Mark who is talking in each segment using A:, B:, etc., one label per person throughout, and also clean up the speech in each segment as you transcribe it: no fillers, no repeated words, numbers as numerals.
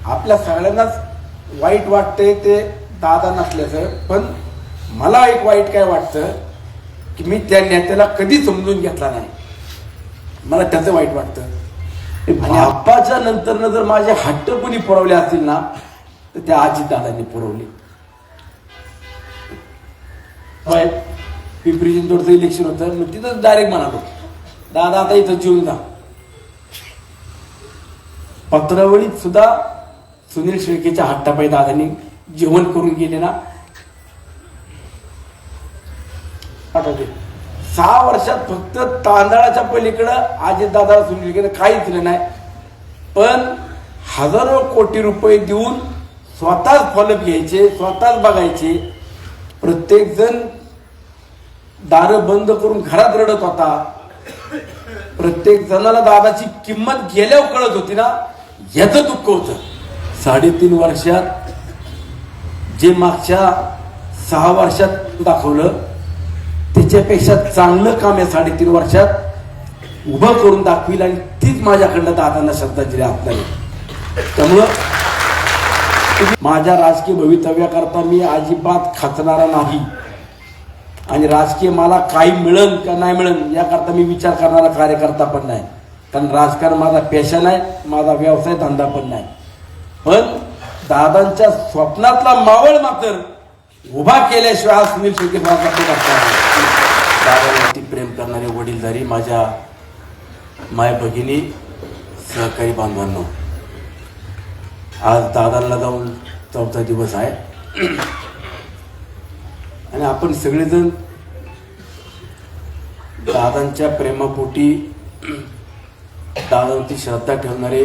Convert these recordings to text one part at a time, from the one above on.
A: आपल्या सगळ्यांनाच वाईट वाटतंय ते दादा नसल्याचं, पण मला एक वाईट काय वाटतं की मी त्या नेत्याला कधी समजून घेतला नाही, मला त्याचं वाईट वाटतं. आणि आप्पाच्या नंतरनं जर माझे हट्ट कोणी पुरवले असतील ना तर त्या अजितदादांनी पुरवले. पिंपरी चिंचवडचं इलेक्शन होतं, मग तिथं डायरेक्ट म्हणालो दादा आता इथं जेवून जा. पत्रावळीत सुद्धा सुनील शेळकेच्या हट्टापायी दादांनी जेवण करून गेले ना. आठवते 6 वर्षात फक्त तांदळाच्या पलीकडं अजितदादा सुनील शेळकेनं काहीच दिलं नाही, पण हजारो कोटी रुपये देऊन स्वतःच फॉलोअप घ्यायचे, स्वतःच बघायचे. प्रत्येक जण दारं बंद करून घरात रडत होता. प्रत्येक जणाला दादाची किंमत गेल्यावर कळत होती ना, याचं दुःख होतं. 3.5 वर्षात जे मागच्या 6 वर्षात दाखवलं त्याच्यापेक्षा चांगलं काम या 3.5 वर्षात उभं करून दाखविल, आणि तीच माझ्याकडनं दादांना श्रद्धांजली आपल्याला. त्यामुळं माझ्या राजकीय भवितव्याकरता मी अजिबात खचणारा नाही, आणि राजकीय मला काही मिळेल का नाही मिळेल याकरता मी विचार करणारा कार्यकर्ता पण नाही. कारण राजकारण माझा पेशा नाही, माझा व्यवसाय धंदा पण नाही. पण दादांच्या स्वप्नातला मावळ मात्र उभा केल्याशिवाय सुनील शेळके दादावरती प्रेम करणारे वडीलधारी माझ्या माय भगिनी सहकारी बांधवांनो, आज दादांना जाऊन 4था दिवस आहे, आणि आपण सगळेजण दादांच्या प्रेमापोटी दादांची श्रद्धा ठेवणारे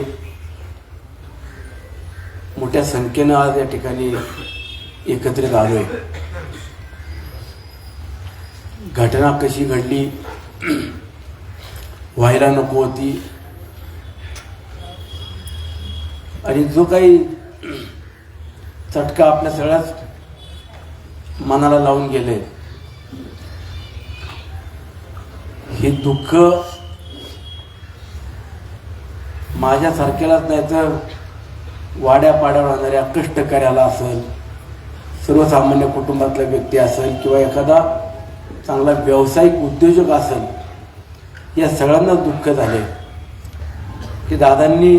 A: मोठ्या संख्येनं आज या ठिकाणी एकत्रित आलोय. घटना कशी घडली, व्हायला नको होती, आणि जो काही चटका आपल्या सगळ्याच मनाला लावून गेले, हे दुःख माझ्यासारख्यालाच नाही तर वाड्यापाड्यावर राहणाऱ्या कष्टकऱ्याला असेल, सर्वसामान्य कुटुंबातला व्यक्ती असेल, किंवा एखादा चांगला व्यावसायिक उद्योजक असेल, या सगळ्यांना दुःख झाले की दादांनी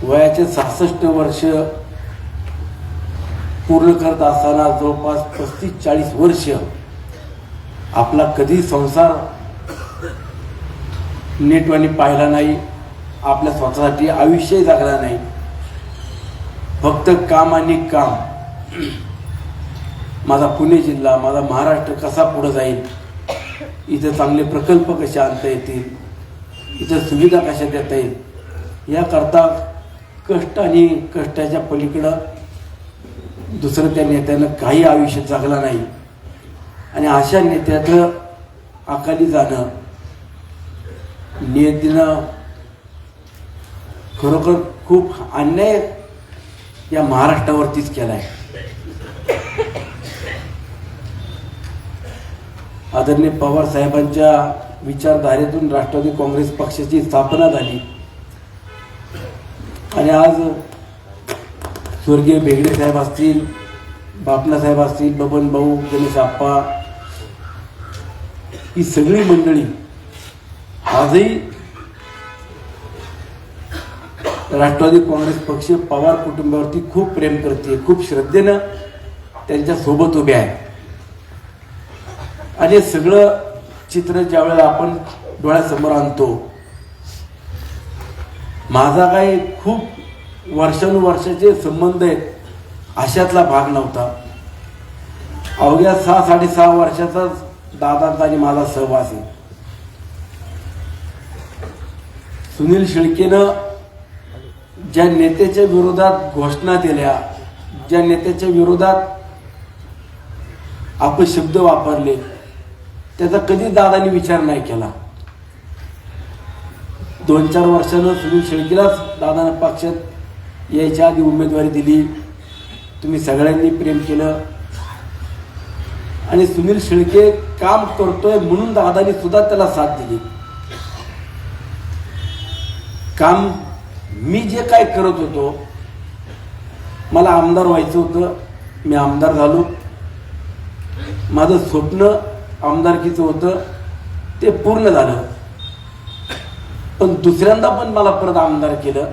A: वयाचे 66 वर्ष पूर्ण करत असताना जवळपास 35-40 वर्ष आपला कधी संसार नीटवाणी पाहिला नाही, आपल्या स्वतःसाठी आयुष्य जगला नाही, फक्त काम आणि काम. माझा पुणे जिल्हा, माझा महाराष्ट्र कसा पुढे जाईल, इथं चांगले प्रकल्प कसे आणता येतील, इथं सुविधा कशा देता येईल, याकरता कष्ट आणि कष्टाच्या पलीकडं दुसरं त्या नेत्यानं काही आयुष्य जगला नाही. आणि अशा नेत्याचं अकाली जाणं नियतीनं खरोखर खूप अन्याय या महाराष्ट्रावरतीच केलाय. आदरणीय पवार साहेबांच्या विचारधारेतून राष्ट्रवादी काँग्रेस पक्षाची स्थापना झाली, आणि आज स्वर्गीय बेगडे साहेब असतील, बापना साहेब असतील, बबन भाऊ, गणेश आप्पा, ही सगळी मंडळी आजही राष्ट्रवादी काँग्रेस पक्ष पवार कुटुंबावरती खूप प्रेम करते, खूप श्रद्धेनं त्यांच्या सोबत उभे आहे. आणि सगळं चित्र ज्यावेळेला आपण डोळ्यासमोर आणतो, माझा काही खूप वर्षानुवर्षाचे संबंध आहेत अशातला भाग नव्हता. अवघ्या 6-6.5 वर्षाचाच दादांचा आणि माझा सहवास आहे. सुनील शेळकेनं ज्या नेत्याच्या विरोधात घोषणा दिल्या, ज्या नेत्याच्या विरोधात अपशब्द वापरले, त्याचा कधीच दादांनी विचार नाही केला. 2-4 वर्षानं सुनील शेळकेलाच दादांना पक्षात यायच्या आधी उमेदवारी दिली. तुम्ही सगळ्यांनी प्रेम केलं, आणि सुनील शेळके काम करतोय म्हणून दादांनी सुद्धा त्याला साथ दिली. काम मी जे काय करत होतो, मला आमदार व्हायचं होतं, मी आमदार झालो. माझं स्वप्न आमदारकीचं होतं, ते पूर्ण झालं. पण दुसऱ्यांदा पण मला परत आमदार केलं.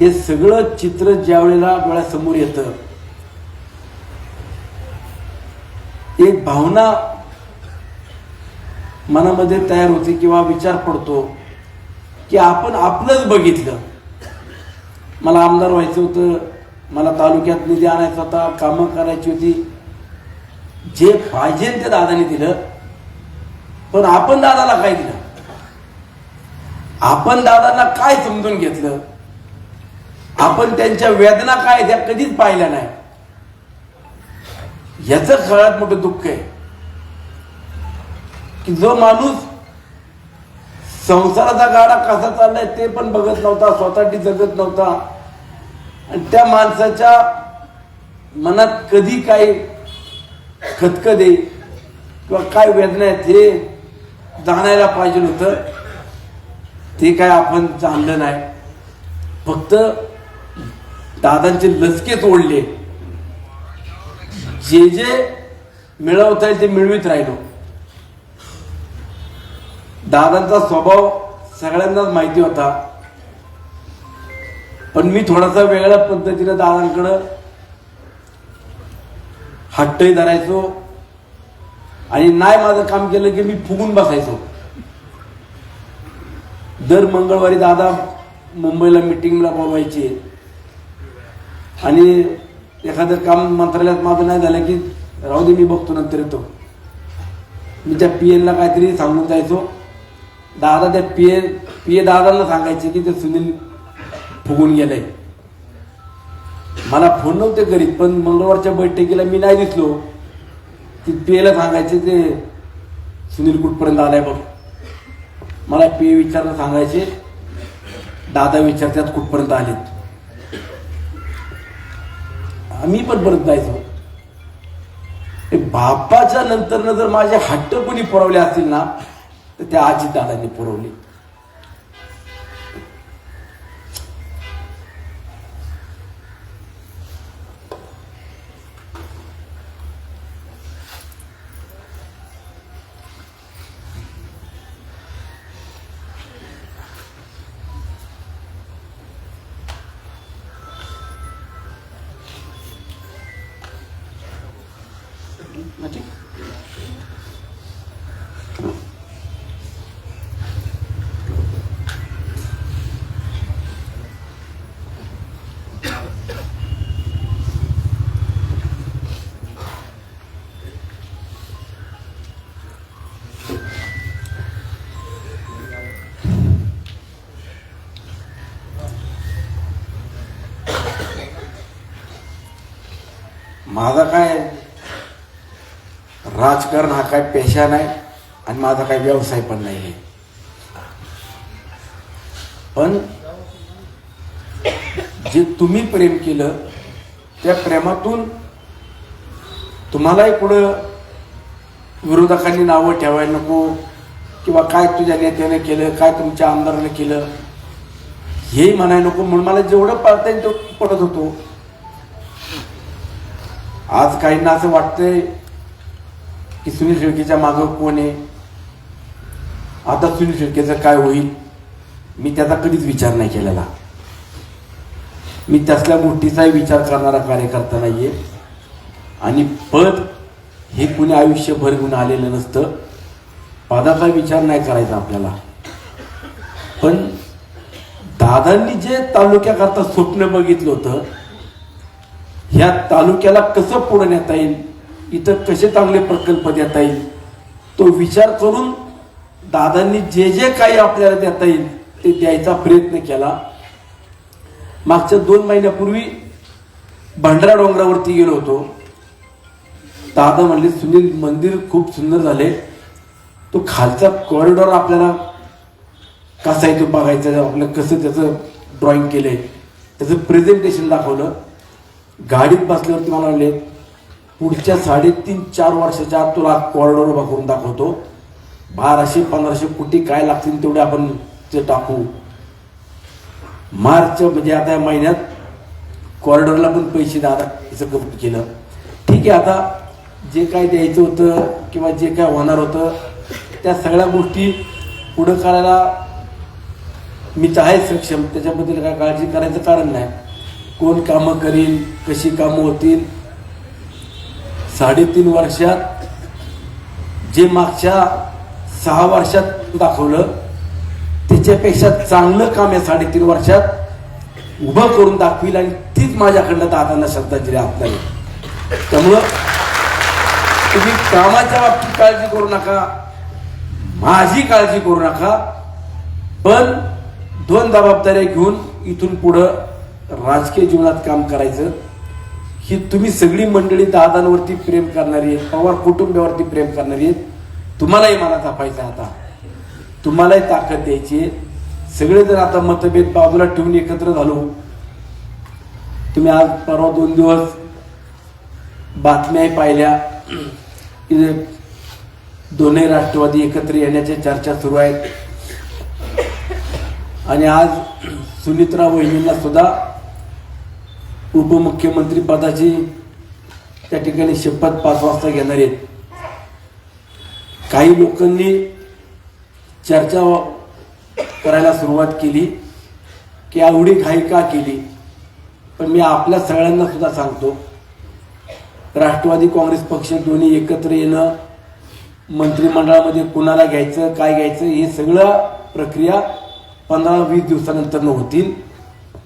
A: हे सगळं चित्र ज्या वेळेला डोळ्यासमोर येतं, एक भावना मनामध्ये तयार होते किंवा विचार पडतो की आपण आपलंच बघितलं. मला आमदार व्हायचं होतं, मला तालुक्यात निधी आणायचा होता, कामं करायची होती, जे पाहिजे ते दादाने दिलं. पण आपण दादाला काय दिलं? आपण दादांना काय समजून घेतलं? आपण त्यांच्या वेदना काय त्या कधीच पाहिल्या नाही. याचं सगळ्यात मोठं दुःख आहे की जो माणूस संसाराचा गाडा कसा चाललाय ते पण बघत नव्हता, स्वतःसाठी जगत नव्हता, आणि त्या माणसाच्या मनात कधी काय खतखते किंवा काय वेदना आहेत हे जाणायला पाहिजे होतं. ते काय आपण जाणलं नाही. फक्त दादांचे लचके तोडले, जे जे मिळवता येईल ते मिळवीत राहिलो. दादांचा स्वभाव सगळ्यांनाच माहिती होता, पण मी थोडासा वेगळ्या पद्धतीने दादांकडं हट्टही धरायचो आणि नाही माझं काम केलं की मी फुगून बसायचो. दर मंगळवारी दादा मुंबईला मीटिंगला बोलवायचे आणि एखादं काम मंत्रालयात माझं नाही झालं की राहू दे मी बघतो नंतर येतो. मी त्या पीएनला काहीतरी सांगून जायचो. दादा त्या पीए दादांना सांगायचे की ते सुनील फुगून गेलंय. मला फोन नव्हते करीत, पण मंगळवारच्या बैठकीला मी नाही दिसलो की पीएला सांगायचे ते सुनील कुठपर्यंत आलाय बघ. मला पीए विचारणं सांगायचे, दादा विचारतात कुठपर्यंत आलेत. आम्ही पण परत जायचो. बापाच्या नंतर जर माझे हट्ट कोणी पुरवले असतील ना तर त्या अजितदादांनी पुरवले. माझा काय राजकारण हा काय पेशा नाही आणि माझा काय व्यवसाय पण नाही आहे. पण जे तुम्ही प्रेम केलं त्या प्रेमातून तुम्हालाही पुढं विरोधकांनी नावं ठेवायला नको किंवा काय तुझ्या नेत्याने केलं, काय तुमच्या आमदाराने केलं हेही म्हणायला नको. म्हणून मला जेवढं पाळता येईल तेवढं पडत होतो. आज काहींना असं वाटतंय की सुनील शेळकेच्या मागं कोण आहे, आता सुनील शेळकेचं काय होईल. मी त्याचा कधीच विचार नाही केलेला. मी त्यातल्या गोष्टीचाही विचार करणारा कार्यकर्ता नाहीये. आणि पद हे कुणी आयुष्यभर घेऊन आलेलं नसतं. पदाचा विचार नाही करायचा आपल्याला. पण दादांनी जे तालुक्याकरता स्वप्न बघितलं होतं, ह्या तालुक्याला कसं पुढे नेता येईल, इथं कसे चांगले प्रकल्प देता येईल, तो विचार करून दादांनी जे जे काही आपल्याला देता येईल ते द्यायचा प्रयत्न केला. मागच्या 2 महिन्यापूर्वी भंडारा डोंगरावरती गेलो होतो. दादा म्हणले सुनील मंदिर खूप सुंदर झाले, तो खालचा कॉरिडॉर आपल्याला कसा आहे तो बघायचा, आपलं कसं त्याचं ड्रॉइंग केलंय त्याचं प्रेझेंटेशन दाखवलं. गाडीत बसल्यावरती मला म्हणले पुढच्या 3.5-4 वर्षाच्या आत तुला कॉरिडॉर उभा करून दाखवतो, 1200-1500 कोटी काय लागतील तेवढे आपण ते टाकू. मार्च म्हणजे आता या महिन्यात कॉरिडॉरला पण पैसे दादाचं कम्प्लीट केलं. ठीक आहे, आता जे काय द्यायचं होतं किंवा जे काय होणार होतं त्या सगळ्या गोष्टी पुढं करायला मी तर आहे सक्षम, त्याच्याबद्दल काय काळजी करायचं कारण नाही. कोण कामं करील, कशी कामं होतील, 3.5 वर्षात जे मागच्या 6 वर्षात दाखवलं त्याच्यापेक्षा चांगलं काम या 3.5 वर्षात उभं करून दाखवील आणि तीच माझ्याकडनं दादांना श्रद्धांजली आपल्याला. त्यामुळं तुम्ही कामाच्या बाबतीत काळजी करू नका, माझी काळजी करू नका, पण 2 जबाबदाऱ्या घेऊन इथून पुढं राजकीय जीवनात काम करायचं. ही तुम्ही सगळी मंडळी दादांवरती प्रेम करणारी आहेत, पवार कुटुंबावरती प्रेम करणारी आहेत. तुम्हालाही मला जपायचं, आता तुम्हालाही ताकद द्यायची आहे. सगळेजण आता मतभेद बाजूला ठेवून एकत्र झालो. तुम्ही आज परवा 2 दिवस बातम्याही पाहिल्या की दोन्ही राष्ट्रवादी एकत्र येण्याच्या चर्चा सुरू आहेत. आणि आज सुनित्रा वहिनींना सुद्धा उपमुख्यमंत्री पदाची त्या ठिकाणी शपथ 5 वाजता घेणार आहेत. काही लोकांनी चर्चा करायला सुरुवात केली की एवढी घाई का केली, पण मी आपल्या सगळ्यांना सुद्धा सांगतो, राष्ट्रवादी काँग्रेस पक्ष दोन्ही एकत्र येणं, मंत्रिमंडळामध्ये कुणाला घ्यायचं काय घ्यायचं हे सगळं प्रक्रिया 15-20 दिवसानंतर होतील.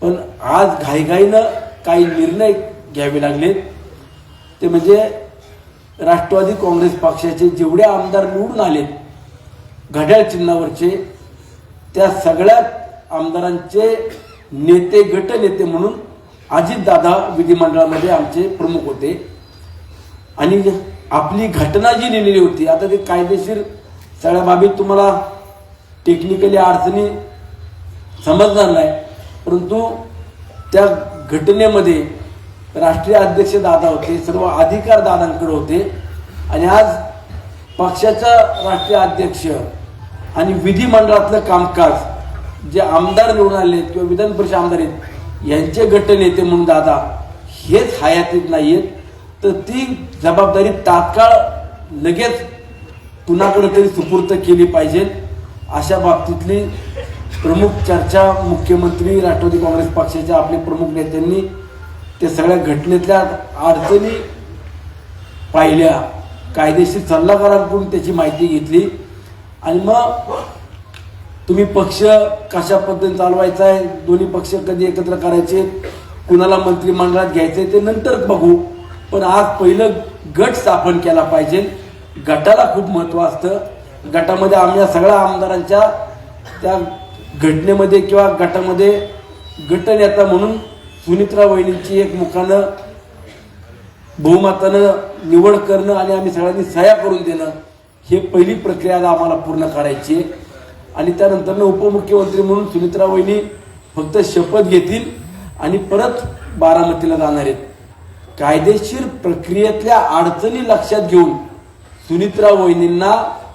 A: पण आज घाईघाईनं काही निर्णय घ्यावे लागलेत. ते म्हणजे राष्ट्रवादी काँग्रेस पक्षाचे जेवढे आमदार निवडून आलेत घड्याळ चिन्हावरचे, त्या सगळ्या आमदारांचे नेते, गटनेते म्हणून अजितदादा विधिमंडळामध्ये आमचे प्रमुख होते. आणि आपली घटना जी लिहिलेली होती, आता ते कायदेशीर सगळ्या बाबी तुम्हाला टेक्निकली अडचणी समजणार नाही, परंतु त्या घटनेमध्ये राष्ट्रीय अध्यक्ष दादा होते, सर्व अधिकार दादांकडे होते. आणि आज पक्षाचा राष्ट्रीय अध्यक्ष आणि विधिमंडळातलं कामकाज जे आमदार निवडून आले किंवा विधान परिषद आमदार आहेत यांचे गटनेते म्हणून दादा हेच हयातीत नाहीयेत, तर ती जबाबदारी तात्काळ लगेच कुणाकडे तरी सुपूर्त केली पाहिजे. अशा बाबतीतली प्रमुख चर्चा मुख्यमंत्री राष्ट्रवादी काँग्रेस पक्षाच्या आपले प्रमुख नेत्यांनी त्या सगळ्या घटनेतल्या अडचणी पाहिल्या, कायदेशीर सल्लागारांकडून त्याची माहिती घेतली. आणि मग तुम्ही पक्ष कशा पद्धतीने चालवायचा आहे, दोन्ही पक्ष कधी एकत्र करायचे, कुणाला मंत्रिमंडळात घ्यायचे ते नंतर बघू, पण आज पहिलं गट स्थापन केला पाहिजे. गटाला खूप महत्त्व असतं. गटामध्ये आम्ही सगळ्या आमदारांच्या त्या घटनेमध्ये किंवा गटामध्ये गटनेता म्हणून सुनित्रा वहिनींची एकमुखानं बहुमतानं निवड करणं आणि आम्ही सगळ्यांनी सह्या करून देणं, हे पहिली प्रक्रिया आम्हाला पूर्ण करायची आहे. आणि त्यानंतर उपमुख्यमंत्री म्हणून सुनित्रा वहिनी फक्त शपथ घेतील आणि परत बारामतीला जाणार आहेत. कायदेशीर प्रक्रियेतल्या अडचणी लक्षात घेऊन सुनित्रा वहिनींना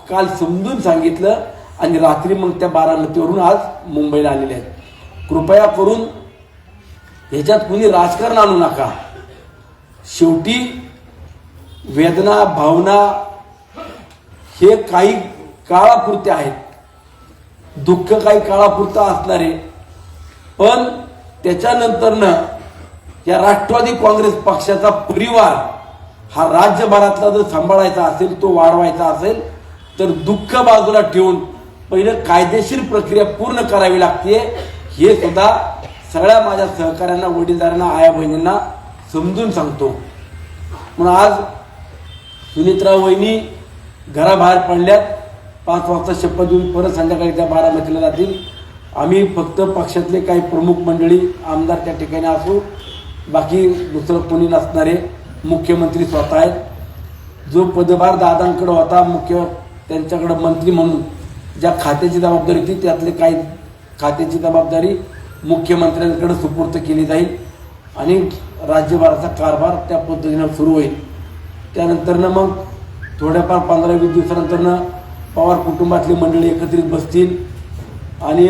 A: काल समजून सांगितलं आणि रात्री मग त्या बारामतीवरून आज मुंबईला आलेल्या आहेत. कृपया करून ह्याच्यात कुणी राजकारण आणू नका. शेवटी वेदना, भावना हे काही काळापुरते आहेत, दुःख काही काळापुरतं असणार आहे, पण त्याच्यानंतरनं या राष्ट्रवादी काँग्रेस पक्षाचा परिवार हा राज्यभरातला जर सांभाळायचा असेल, तो वाढवायचा असेल, तर दुःख बाजूला ठेवून पहिलं कायदेशीर प्रक्रिया पूर्ण करावी लागते. हे सुद्धा सगळ्या माझ्या सहकाऱ्यांना, वडीलधाऱ्यांना, आया बहिणींना समजून सांगतो. म्हणून आज सुनित्रा वहिनी घराबाहेर पडल्यात, 5 वाजता शपथ देऊन परत संध्याकाळी त्या बारामतीला जातील. आम्ही फक्त पक्षातले काही प्रमुख मंडळी, आमदार त्या ठिकाणी असू, बाकी दुसरं कोणी नसणारे. मुख्यमंत्री स्वतः आहेत. जो पदभार दादांकडे होता मुख्य, त्यांच्याकडे मंत्री म्हणून ज्या खात्याची जबाबदारी होती त्यातले काही खात्याची जबाबदारी मुख्यमंत्र्यांकडे सुपूर्त केली जाईल आणि राज्यभराचा कारभार त्या पद्धतीनं सुरू होईल. त्यानंतरनं मग थोड्याफार 15-20 दिवसानंतरनं पवार कुटुंबातली मंडळी एकत्रित बसतील आणि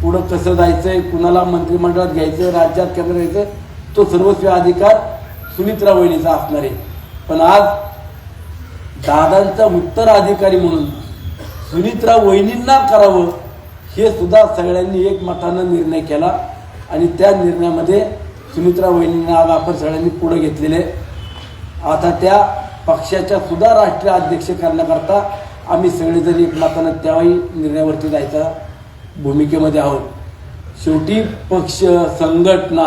A: पुढं कसं जायचंय, कुणाला मंत्रिमंडळात घ्यायचं, राज्यात केंद्र घ्यायचं, तो सर्वस्वी अधिकार सुनित्रा वहिनीचा असणार आहे. पण आज दादांचा उत्तराधिकारी म्हणून सुनित्रा वहिनींना करावं हे सुद्धा सगळ्यांनी एकमतानं निर्णय केला आणि त्या निर्णयामध्ये सुनित्रा वहिनींना आज आपण सगळ्यांनी पुढे घेतलेले. आता त्या पक्षाच्या सुद्धा राष्ट्रीय अध्यक्ष करण्याकरता आम्ही सगळेजण एकमतानं त्यावेळी निर्णयावरती जायचा भूमिकेमध्ये आहोत. शेवटी पक्ष संघटना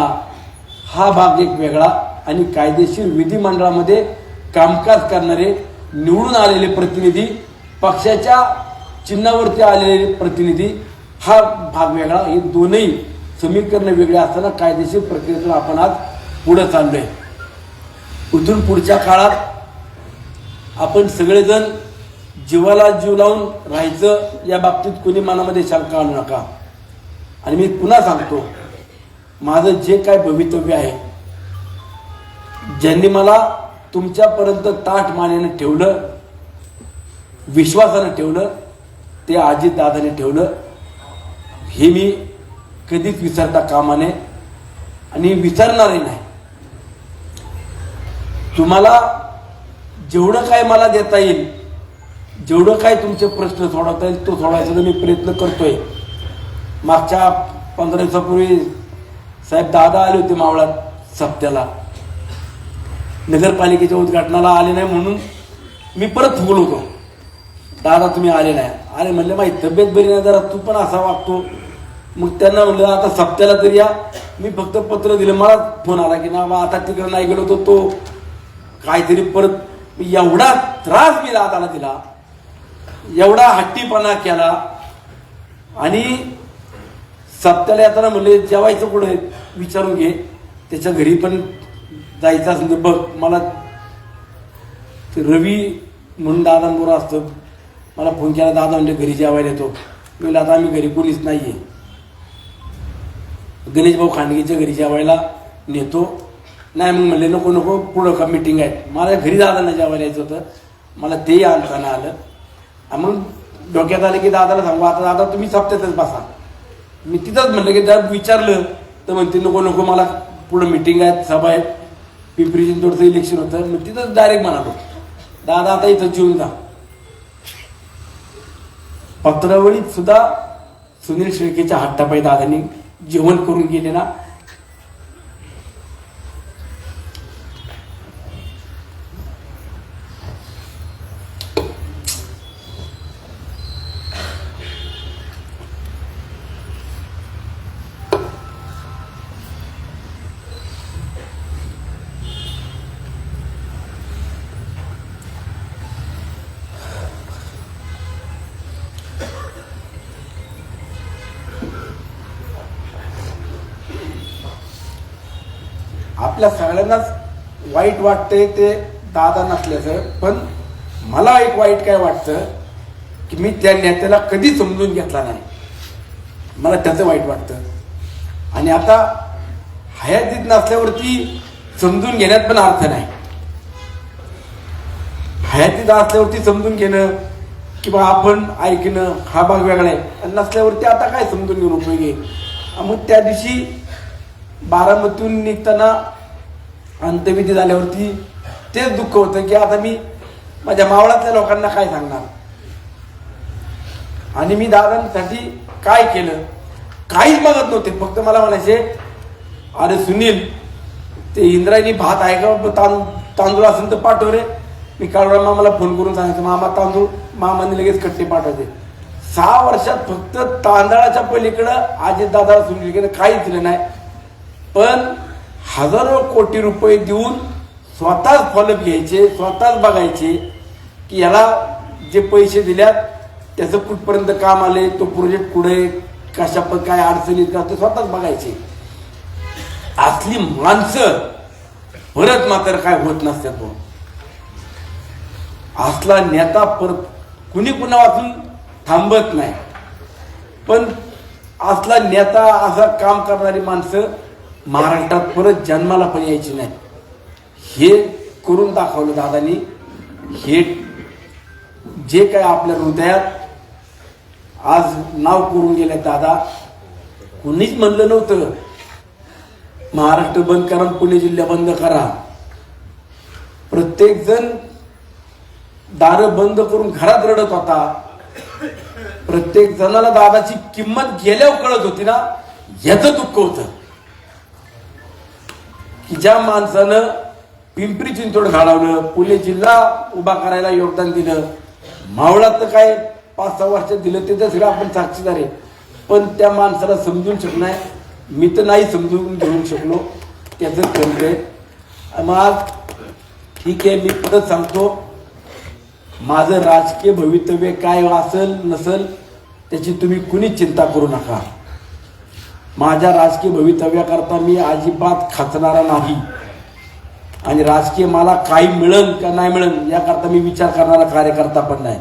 A: हा भाग एक वेगळा आणि कायदेशीर विधिमंडळामध्ये कामकाज करणारे निवडून आलेले प्रतिनिधी, पक्षाच्या चिन्हावरती आलेले प्रतिनिधी हा भाग वेगळा. हे दोनही समीकरण वेगळे असताना कायदेशीर प्रक्रियेतून आपण आज पुढे चाललोय. इथून पुढच्या काळात आपण सगळेजण जीवाला जीव लावून राहायचं, या बाबतीत कोणी मनामध्ये शंका आणू नका. आणि मी पुन्हा सांगतो, माझं जे काय भवितव्य आहे, ज्यांनी मला तुमच्यापर्यंत ताठ मानेने ठेवलं, विश्वासानं ठेवलं, ते अजितदादाने ठेवलं. हे मी कधीच विसरता कामा नये आणि विसरणारही नाही. तुम्हाला जेवढं काय मला देता येईल, जेवढं काय तुमचे प्रश्न सोडवता येईल तो सोडवायचा मी प्रयत्न करतोय. मागच्या 15 दिवसापूर्वी साहेब दादा आले होते मावळात सप्त्याला, नगरपालिकेच्या उद्घाटनाला आले नाही म्हणून मी परत फुगलो होतो. दादा तुम्ही आले नाही. अरे म्हणले माझी तब्येत बरी नाही, जरा तू पण असा वागतो. मग त्यांना म्हणलं आता सप्त्याला तरी या. मी फक्त पत्र दिलं, मला फोन आला की ना आता तिकडे नाही गेलो होतो, तो काहीतरी परत एवढा त्रास मी दादाला दिला, एवढा हट्टीपणा केला. आणि सप्त्याला येताना म्हणले जेवायचं कुठे विचारून घे, त्याच्या घरी पण जायचं असेल तर बघ. मला रवी म्हणून दादांबरोबर असतं, मला फोन केला, दादा म्हणजे घरी जेवायला येतो. मी म्हणलं आता आम्ही घरी कोणीच नाहीये, गणेश भाऊ खांडगेच्या घरी जेवायला नेतो. नाही मग म्हणले नको नको, पुढं का मीटिंग आहे. मला घरी दादांना जेवायला यायचं होतं, मला तेही आणताना आलं. मग डोक्यात आलं की दादाला सांगू, आता दादा तुम्ही सप्त्यातच बसा. मी तिथंच म्हणलं की जर विचारलं तर म्हणते नको नको, मला पुढं मीटिंग आहे, सभा आहे, पिंपरी चिंचवडचं इलेक्शन होतं. मग तिथंच डायरेक्ट म्हणालो दादा आता इथं जेवून जा. पत्रावळीत सुद्धा सुनील शेळकेच्या हट्टापायी दादांनी जेवण करून गेले ना. आपल्या सगळ्यांनाच वाईट वाटतंय ते दादा नसल्याचं. पण मला एक वाईट काय वाटतं की मी त्या नेत्याला कधी समजून घेतला नाही, मला त्याचं वाईट वाटतं. आणि आता हयातीत नसल्यावरती समजून घेण्यात पण अर्थ नाही. हयातीत असल्यावरती समजून घेणं किंवा आपण ऐकणं हा भाग वेगळा आहे, आणि नसल्यावरती आता काय समजून घेऊन उपयोगी. मग त्या दिवशी बारामतीहून निघताना अंत्यविधी झाल्यावरती तेच दुःख होतं की आता मी माझ्या मावळातल्या लोकांना काय सांगणार, आणि मी दादांसाठी काय केलं. काहीच मागत नव्हते, फक्त मला म्हणायचे अरे सुनील ते इंद्रायणी भात आहे का, तांदूळ असेल तर पाठव रे. मी काळूराम मामाला फोन करून सांगायचं मामा तांदूळ, मामाने लगेच कट्टे पाठवते. 6 वर्षात फक्त तांदळाच्या पलीकडं अजितदादा सुनील काहीच दिलं नाही. पण हजारो कोटी रुपये देऊन स्वतःच फॉलोअप घ्यायचे, स्वतःच बघायचे की याला जे पैसे दिल्यात त्याचं कुठपर्यंत काम आले, तो प्रोजेक्ट कुठे कशा काय अडचणीत का, ते स्वतःच बघायचे. असली माणसं परत मात्र काय होत नसतात. असला नेता परत कुणी कुणा वाचून थांबत नाही. पण असला नेता, असं काम करणारी माणसं महाराष्ट्रात परत जन्माला पण यायची नाही. हे करून दाखवलं दादानी. हे जे काय आपल्या हृदयात आज नाव करून गेले दादा, कुणीच म्हणलं नव्हतं महाराष्ट्र बंद करा, पुणे जिल्हा बंद करा. प्रत्येक जण दारं बंद करून घरात रडत होता. प्रत्येक जणाला दादाची किंमत गेल्यावर कळत होती ना, याचं दुःख होतं की ज्या माणसानं पिंपरी चिंचवड घालवलं, पुणे जिल्हा उभा करायला योगदान दिलं, मावळात तर काय 5-6 वर्ष दिलं ते तर सगळं आपण साक्षीदार आहे. पण त्या माणसाला समजून शकणार, मी तर नाही समजून घेऊ शकलो, त्याचं खंत आहे. मग ठीक आहे, मी परत सांगतो, माझं राजकीय भवितव्य काय असेल नसेल त्याची तुम्ही कुणीच चिंता करू नका. माझ्या राजकीय भवितव्याकरता मी अजिबात खचणारा नाही आणि राजकीय मला काही मिळेल का नाही मिळेल याकरता मी विचार करणारा कार्यकर्ता पण नाही.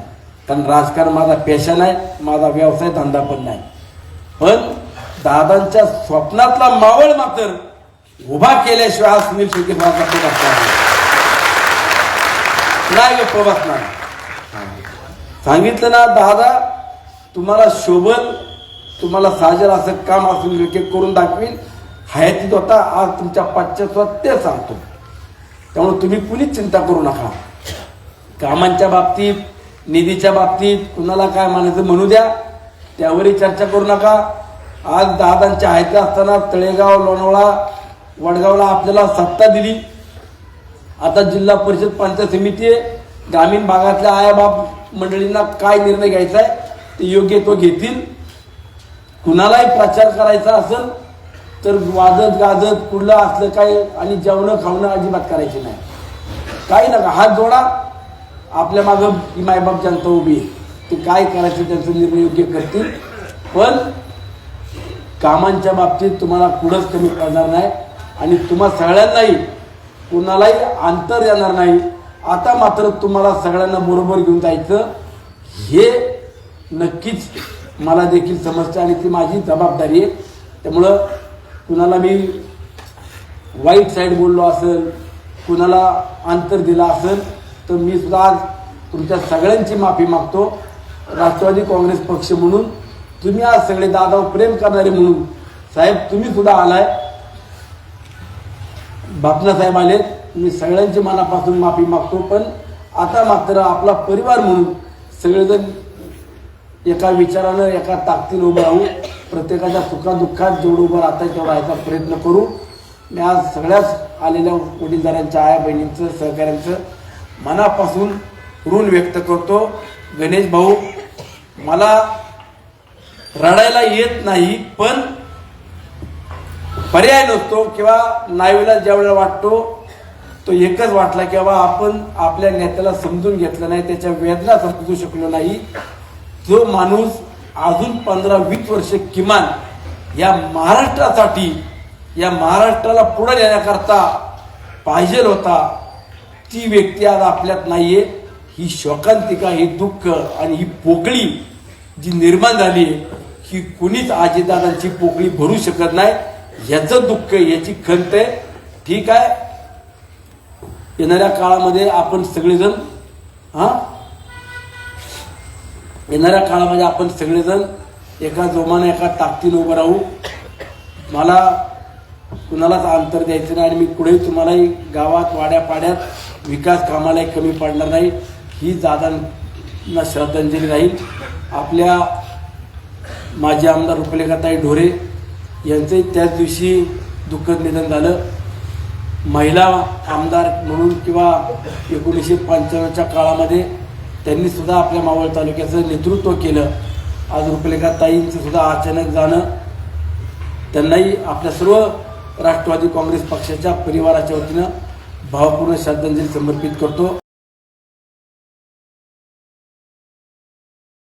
A: कारण राजकारण माझा पेशा नाही, माझा व्यवसाय धंदा पण नाही. पण दादांच्या स्वप्नातला मावळ मात्र उभा केल्याशिवाय हा सुनील शेट्टी माझा नाही गप्प बसणार. सांगितलं ना, दादा तुम्हाला शोभल, तुम्हाला साजेल असं काम असून योग्य करून दाखवीन. हयातीत होता, आज तुमच्या पाश्चात्यात ते सांगतो. त्यामुळे तुम्ही कुणीच चिंता करू नका. कामांच्या बाबतीत, निधीच्या बाबतीत कुणाला काय म्हणायचं म्हणू द्या, त्यावरही चर्चा करू नका. आज दादांच्या हयातीत असताना तळेगाव, लोणावळा, वडगावला आपल्याला सत्ता दिली. आता जिल्हा परिषद पंचायत समिती आहे, ग्रामीण भागातल्या आयाबाप मंडळींना काय निर्णय घ्यायचा आहे ते योग्य तो घेतील. कुणालाही प्रचार करायचा असेल तर वाजत गाजत कुठलं असलं काय आणि जेवणं खावणं अजिबात करायचे नाही. काही नका, हात जोडा, आपल्या मागं मायबाप जनता उभी आहे, ते काय करायचं त्यांचा निर्णय योग्य करतील. पण कामांच्या बाबतीत तुम्हाला कुठंच कमी पडणार नाही आणि तुम्हा सगळ्यांनाही कुणालाही अंतर येणार नाही. आता मात्र तुम्हाला सगळ्यांना बरोबर घेऊन जायचं हे नक्कीच मला देखील समजतं आणि ती माझी जबाबदारी आहे. त्यामुळं कुणाला मी वाईट साईड बोललो असेल, कुणाला अंतर दिला असेल तर मी सुद्धा आज तुमच्या सगळ्यांची माफी मागतो. राष्ट्रवादी काँग्रेस पक्ष म्हणून तुम्ही आज सगळे दादावर प्रेम करणारे म्हणून साहेब तुम्ही सुद्धा आलाय, बापना साहेब आलेत, मी सगळ्यांची मनापासून माफी मागतो. पण आता मात्र आपला परिवार म्हणून सगळेजण एका विचारानं, एका ताकदीनं उभं राहू, प्रत्येकाच्या सुखादुःखात जेवढं उभं राहता तेवढा राहायचा प्रयत्न करू. मी आज सगळ्याच आलेल्या वडीलधाऱ्यांच्या, आया बहिणींचं, सहकाऱ्यांचं मनापासून ऋण व्यक्त करतो. गणेश भाऊ, मला रडायला येत नाही, पण पर्याय नसतो किंवा नाईलाज ज्यावेळेला वाटतो तो एकच वाटला की बाबा आपण आपल्या नेत्याला समजून घेतलं नाही, त्याच्या वेदना समजू शकलो नाही. जो माणूस अजून 15-20 वर्ष किमान या महाराष्ट्रासाठी, या महाराष्ट्राला पुढे नेण्याकरता पाहिजे होता, ती व्यक्ती आज आपल्यात नाहीये. ही शोकांतिका, ही दुःख आणि ही पोकळी जी निर्माण झाली ही कुणीच अजितदादांची पोकळी भरू शकत नाही. याचं दुःख, याची खंत आहे. ठीक आहे, येणाऱ्या काळामध्ये आपण सगळेजण येणाऱ्या काळामध्ये आपण सगळेजण एका जोमाने, एका ताकदीने उभं राहू. मला कुणालाच अंतर द्यायचं नाही आणि मी पुढे तुम्हालाही गावात, वाड्यापाड्यात विकास कामालाही कमी पडणार नाही. ही दादांना श्रद्धांजली राहील. आपल्या माजी आमदार रुपलेखाताई ढोरे यांचंही त्याच दिवशी दुःखद निधन झालं. महिला आमदार म्हणून किंवा 1995च्या काळामध्ये त्यांनी सुद्धा आपल्या मावळ तालुक्याचं नेतृत्व केलं. आज रुपलेखाताईंचं सुद्धा अचानक जाणं, त्यांनाही आपल्या सर्व राष्ट्रवादी काँग्रेस पक्षाच्या परिवाराच्या वतीनं भावपूर्ण श्रद्धांजली समर्पित करतो.